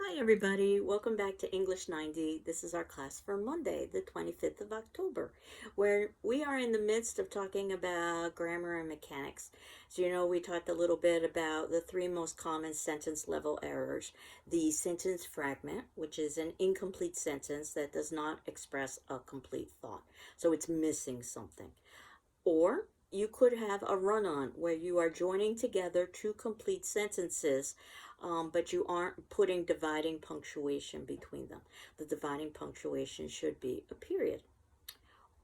Hi, everybody. Welcome back to English 90. This is our class for Monday, the 25th of October, where we are in the midst of talking about grammar and mechanics. So, we talked a little bit about the three most common sentence level errors: the sentence fragment, which is an incomplete sentence that does not express a complete thought, so it's missing something. Or you could have a run on where you are joining together two complete sentences, but you aren't putting dividing punctuation between them. The dividing punctuation should be a period.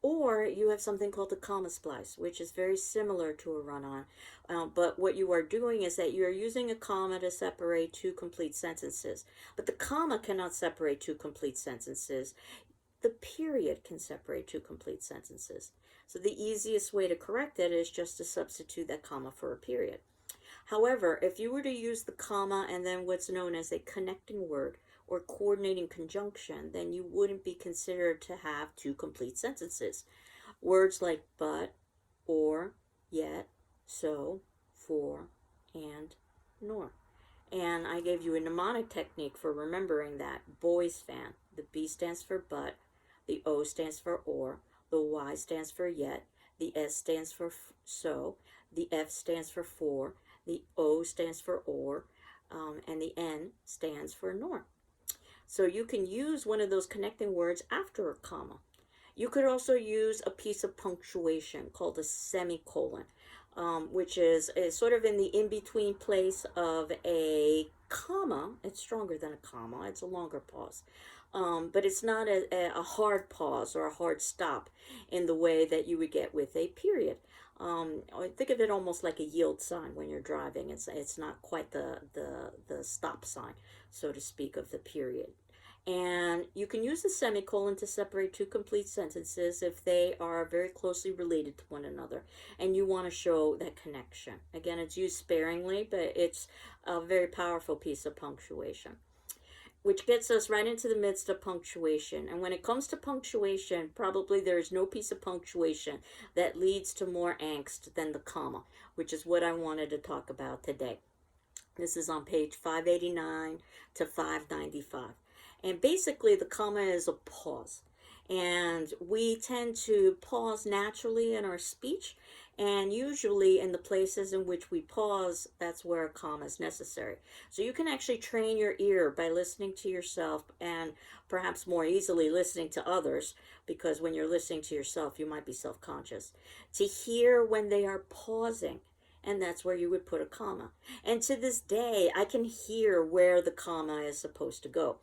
Or you have something called a comma splice, which is very similar to a run on. But what you are doing is that you are using a comma to separate two complete sentences. But the comma cannot separate two complete sentences. The period can separate two complete sentences. So the easiest way to correct it is just to substitute that comma for a period. However, if you were to use the comma and then what's known as a connecting word or coordinating conjunction, then you wouldn't be considered to have two complete sentences. Words like but, or, yet, so, for, and, nor. And I gave you a mnemonic technique for remembering that. Boys fan. The B stands for but, the O stands for or, the Y stands for yet, the S stands for so, the F stands for, the O stands for or, and the N stands for nor. So you can use one of those connecting words after a comma. You could also use a piece of punctuation called a semicolon, which is sort of in the in-between place of a comma. It's stronger than a comma. It's a longer pause. But it's not a hard pause or a hard stop in the way that you would get with a period. I think of it almost like a yield sign when you're driving. It's not quite the stop sign, so to speak, of the period. And you can use the semicolon to separate two complete sentences if they are very closely related to one another and you want to show that connection. Again, it's used sparingly, but it's a very powerful piece of punctuation, which gets us right into the midst of punctuation. And when it comes to punctuation, probably there is no piece of punctuation that leads to more angst than the comma, which is what I wanted to talk about today. This is on page 589 to 595. And basically, the comma is a pause. And we tend to pause naturally in our speech. And usually, in the places in which we pause, that's where a comma is necessary. So you can actually train your ear by listening to yourself and perhaps more easily listening to others, because when you're listening to yourself, you might be self conscious, to hear when they are pausing, and that's where you would put a comma. And to this day, I can hear where the comma is supposed to go.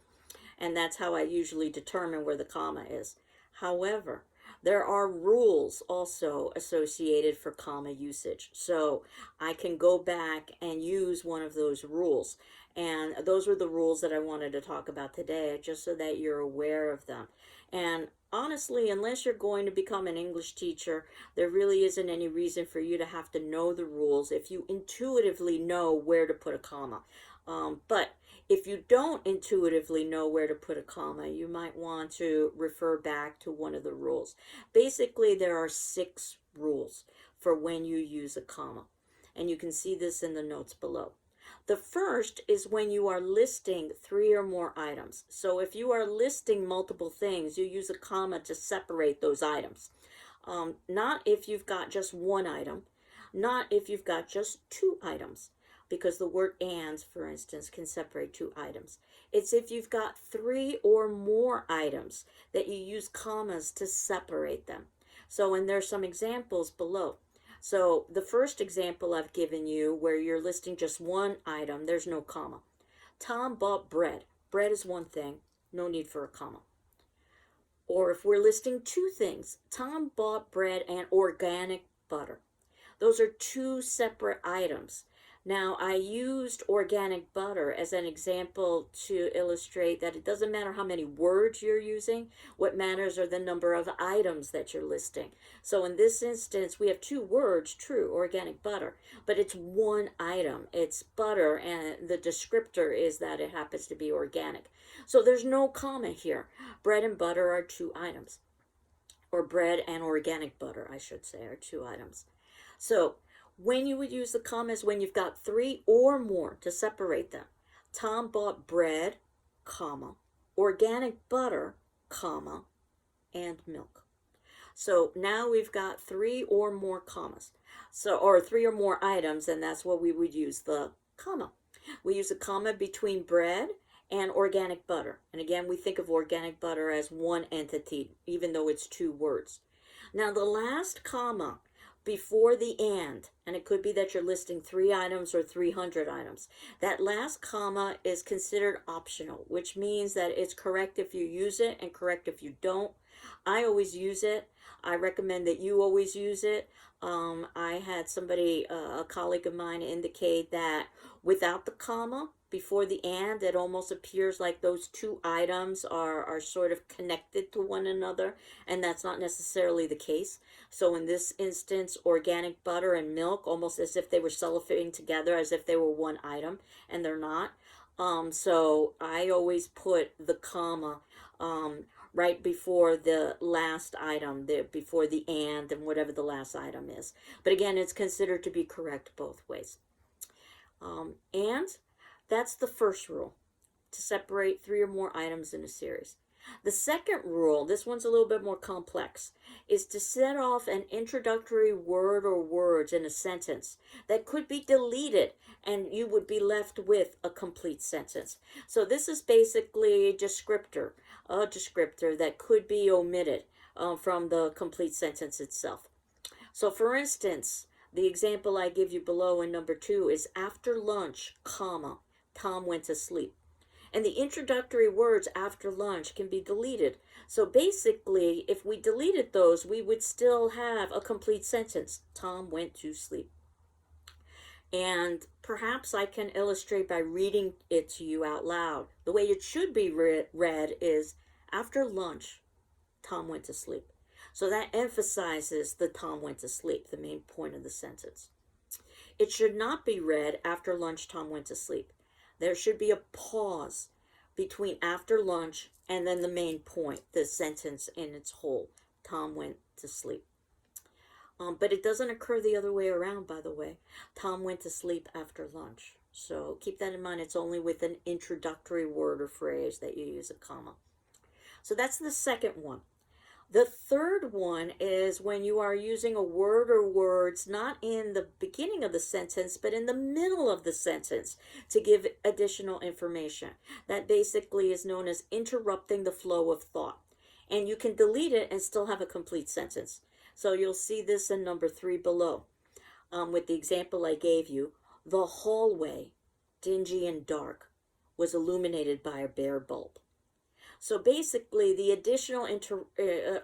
And that's how I usually determine where the comma is. However, there are rules also associated for comma usage. So I can go back and use one of those rules. And those were the rules that I wanted to talk about today, just so that you're aware of them. And honestly, unless you're going to become an English teacher, there really isn't any reason for you to have to know the rules if you intuitively know where to put a comma. But if you don't intuitively know where to put a comma, you might want to refer back to one of the rules. Basically, there are 6 rules for when you use a comma, and you can see this in the notes below. The first is when you are listing 3 or more items. So if you are listing multiple things, you use a comma to separate those items. Not if you've got just one item, not if you've got just 2 items, because the word and, for instance, can separate 2 items. It's if you've got 3 or more items that you use commas to separate them. So, and there's some examples below. So the first example I've given you, where you're listing just one item, there's no comma. Tom bought bread. Bread is one thing, no need for a comma. Or if we're listing 2 things, Tom bought bread and organic butter. Those are 2 separate items. Now, I used organic butter as an example to illustrate that it doesn't matter how many words you're using. What matters are the number of items that you're listing. So in this instance, we have 2 words, true, organic butter, but it's one item. It's butter, and the descriptor is that it happens to be organic. So there's no comma here. Bread and butter are 2 items. Or bread and organic butter, I should say, are 2 items. So when you would use the comma is when you've got 3 or more to separate them. Tom bought bread comma, organic butter, comma, and milk. So now we've got three or more commas. Or three or more items, and that's what we would use the comma. We use a comma between bread and organic butter. And again, we think of organic butter as one entity, even though it's two words. Now the last comma before the and it could be that you're listing 3 items or 300 items. That last comma is considered optional, which means that it's correct if you use it and correct if you don't. I always use it. I recommend that you always use it. I had somebody, a colleague of mine, indicate that without the comma before the and, it almost appears like those two items are sort of connected to one another, and that's not necessarily the case. So in this instance, organic butter and milk, almost as if they were cellophaning together, as if they were one item, and they're not. So I always put the comma right before the last item, before the and whatever the last item is. But again, it's considered to be correct both ways. And that's the first rule, to separate 3 or more items in a series. The second rule, this one's a little bit more complex, is to set off an introductory word or words in a sentence that could be deleted and you would be left with a complete sentence. So this is basically a descriptor that could be omitted from the complete sentence itself. So for instance, the example I give you below in number 2 is after lunch, comma, Tom went to sleep. And the introductory words after lunch can be deleted. So basically, if we deleted those, we would still have a complete sentence. Tom went to sleep. And perhaps I can illustrate by reading it to you out loud. The way it should be read is, after lunch, Tom went to sleep. So that emphasizes the Tom went to sleep, the main point of the sentence. It should not be read, after lunch, Tom went to sleep. There should be a pause between after lunch and then the main point, the sentence in its whole. Tom went to sleep. But it doesn't occur the other way around, by the way. Tom went to sleep after lunch. So keep that in mind. It's only with an introductory word or phrase that you use a comma. So that's the second one. The third one is when you are using a word or words not in the beginning of the sentence, but in the middle of the sentence to give additional information. That basically is known as interrupting the flow of thought. And you can delete it and still have a complete sentence. So you'll see this in number 3 below. With the example I gave you, the hallway, dingy and dark, was illuminated by a bare bulb. So basically, the additional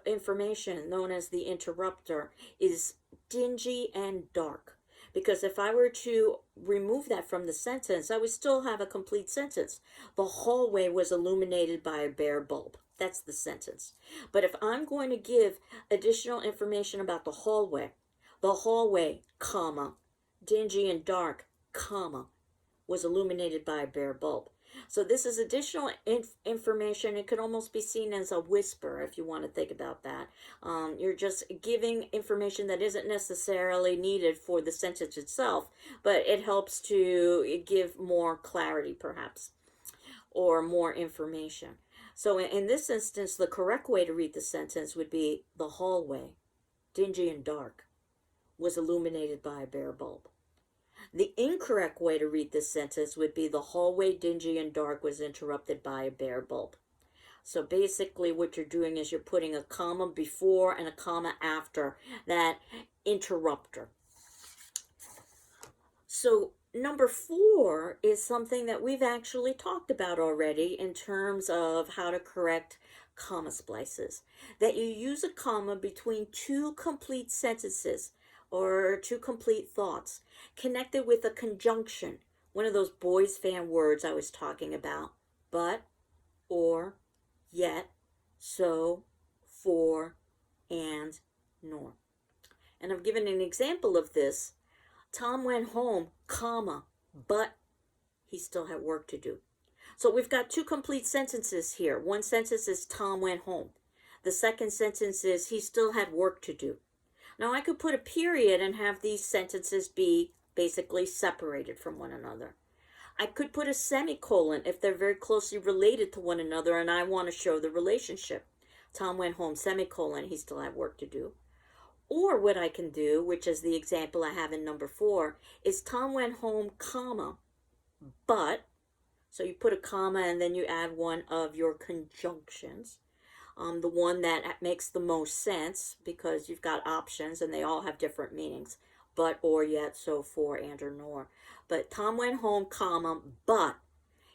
information known as the interrupter is dingy and dark. Because if I were to remove that from the sentence, I would still have a complete sentence. The hallway was illuminated by a bare bulb. That's the sentence. But if I'm going to give additional information about the hallway, comma, dingy and dark, comma, was illuminated by a bare bulb. So this is additional information. It could almost be seen as a whisper if you want to think about that. You're just giving information that isn't necessarily needed for the sentence itself, but it helps to give more clarity perhaps, or more information. So in this instance, the correct way to read the sentence would be, the hallway, dingy and dark, was illuminated by a bare bulb. The incorrect way to read this sentence would be, the hallway, dingy and dark, was interrupted by a bare bulb. So basically what you're doing is you're putting a comma before and a comma after that interrupter. So number 4 is something that we've actually talked about already in terms of how to correct comma splices. That you use a comma between 2 complete sentences or 2 complete thoughts connected with a conjunction, one of those boys fan words I was talking about, but, or, yet, so, for, and, nor. And I've given an example of this. Tom went home, comma, but he still had work to do. So we've got 2 complete sentences here. One sentence is Tom went home. The second sentence is he still had work to do. Now I could put a period and have these sentences be basically separated from one another. I could put a semicolon if they're very closely related to one another and I want to show the relationship. Tom went home, semicolon, he still had work to do. Or what I can do, which is the example I have in number 4, is Tom went home, comma, but, so you put a comma and then you add one of your conjunctions. The one that makes the most sense because you've got options and they all have different meanings. But, or, yet, so, for, and, or, nor. But Tom went home, comma, but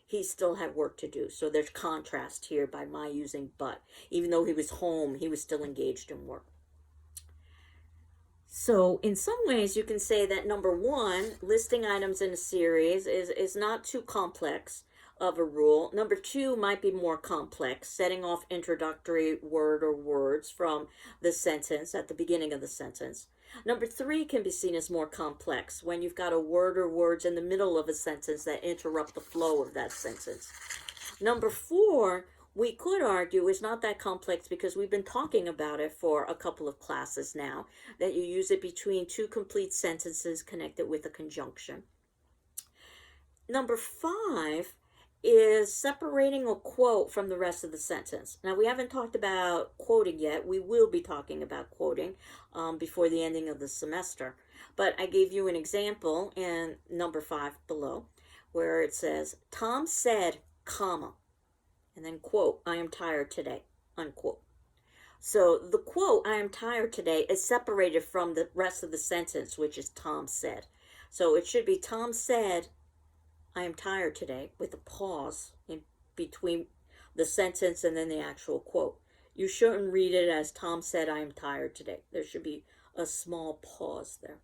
he still had work to do. So there's contrast here by my using but. Even though he was home, he was still engaged in work. So in some ways you can say that number 1, listing items in a series is not too complex of a rule. Number 2 might be more complex, setting off introductory word or words from the sentence at the beginning of the sentence. Number 3 can be seen as more complex when you've got a word or words in the middle of a sentence that interrupt the flow of that sentence. Number 4, we could argue, is not that complex because we've been talking about it for a couple of classes now, that you use it between 2 complete sentences connected with a conjunction. Number 5 is separating a quote from the rest of the sentence. Now, we haven't talked about quoting yet. We will be talking about quoting before the ending of the semester. But I gave you an example in number 5 below where it says, Tom said, comma, and then quote, I am tired today, unquote. So the quote, I am tired today, is separated from the rest of the sentence, which is Tom said. So it should be Tom said, I am tired today, with a pause in between the sentence and then the actual quote. You shouldn't read it as Tom said, I am tired today. There should be a small pause there.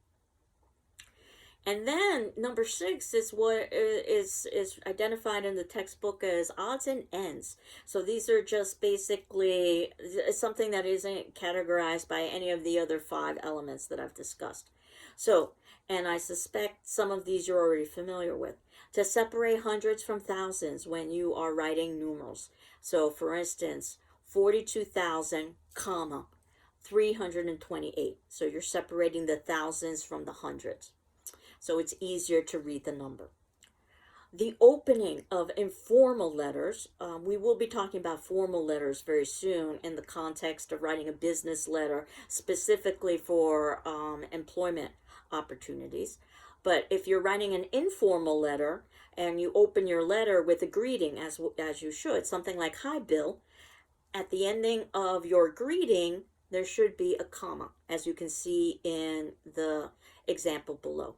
And then number 6 is what is identified in the textbook as odds and ends. So these are just basically something that isn't categorized by any of the other 5 elements that I've discussed. So, and I suspect some of these you're already familiar with. To separate hundreds from thousands when you are writing numerals. So for instance, 42,000, comma, 328. So you're separating the thousands from the hundreds. So it's easier to read the number. The opening of informal letters, we will be talking about formal letters very soon in the context of writing a business letter specifically for employment opportunities. But if you're writing an informal letter and you open your letter with a greeting, as you should, something like, hi, Bill, at the ending of your greeting, there should be a comma, as you can see in the example below.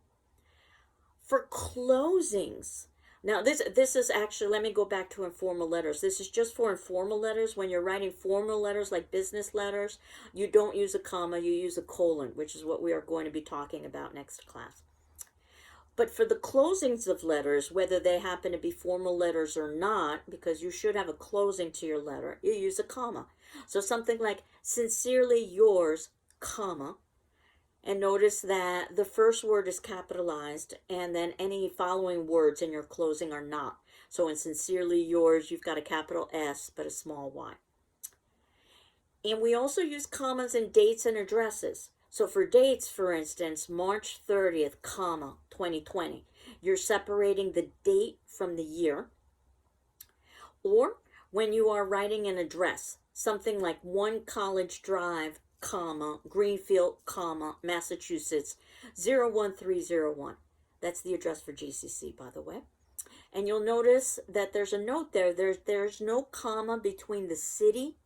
For closings, now this is actually, let me go back to informal letters. This is just for informal letters. When you're writing formal letters like business letters, you don't use a comma, you use a colon, which is what we are going to be talking about next class. But for the closings of letters, whether they happen to be formal letters or not, because you should have a closing to your letter, you use a comma. So something like, sincerely yours, comma, and notice that the first word is capitalized and then any following words in your closing are not. So in sincerely yours, you've got a capital S but a small y. And we also use commas in dates and addresses. So for dates, for instance, March 30th, comma, 2020, you're separating the date from the year. Or when you are writing an address, something like 1 College Drive, comma, Greenfield, comma, Massachusetts, 01301. That's the address for GCC, by the way. And you'll notice that there's a note there. There's no comma between the city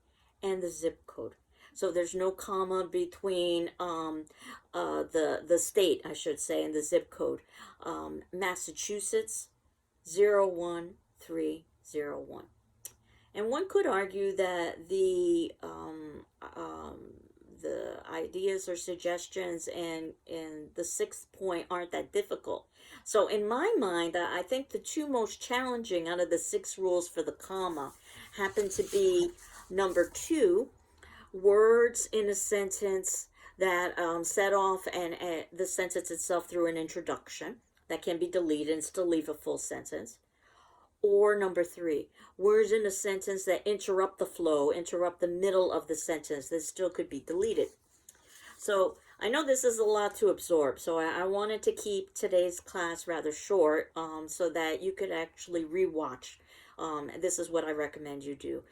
and the zip code. So there's no comma between the state, I should say, and the zip code. Massachusetts, 01301. And one could argue that the ideas or suggestions in the 6th point aren't that difficult. So in my mind, I think the 2 most challenging out of the 6 rules for the comma happen to be number 2, words in a sentence that set off the sentence itself through an introduction that can be deleted and still leave a full sentence. Or number 3, words in a sentence that interrupt the flow, interrupt the middle of the sentence that still could be deleted. So I know this is a lot to absorb, so I wanted to keep today's class rather short, so that you could actually rewatch. This is what I recommend you do.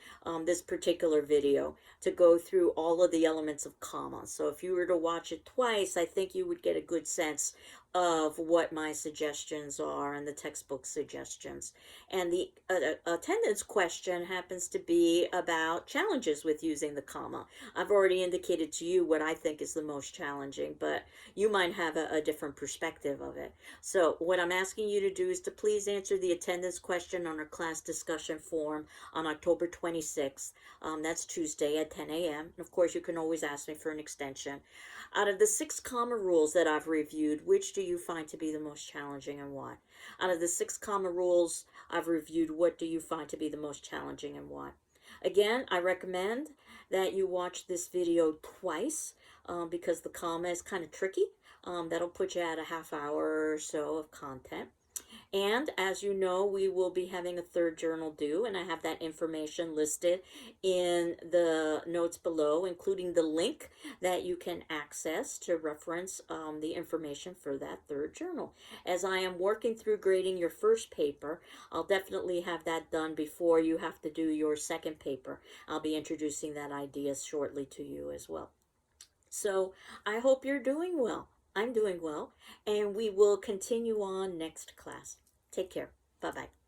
This particular video to go through all of the elements of comma. So if you were to watch it twice, I think you would get a good sense of what my suggestions are and the textbook suggestions. And the attendance question happens to be about challenges with using the comma. I've already indicated to you what I think is the most challenging, but you might have a different perspective of it. So what I'm asking you to do is to please answer the attendance question on our class discussion forum on October 26th. That's Tuesday at 10 a.m. And of course, you can always ask me for an extension. Out of the 6 comma rules that I've reviewed, which do you find to be the most challenging and why? Out of the 6 comma rules I've reviewed, what do you find to be the most challenging and why? Again, I recommend that you watch this video twice because the comma is kind of tricky. That'll put you at a half hour or so of content. And as you know, we will be having a third journal due, and I have that information listed in the notes below, including the link that you can access to reference the information for that third journal. As I am working through grading your first paper, I'll definitely have that done before you have to do your second paper. I'll be introducing that idea shortly to you as well. So I hope you're doing well. I'm doing well, and we will continue on next class. Take care. Bye-bye.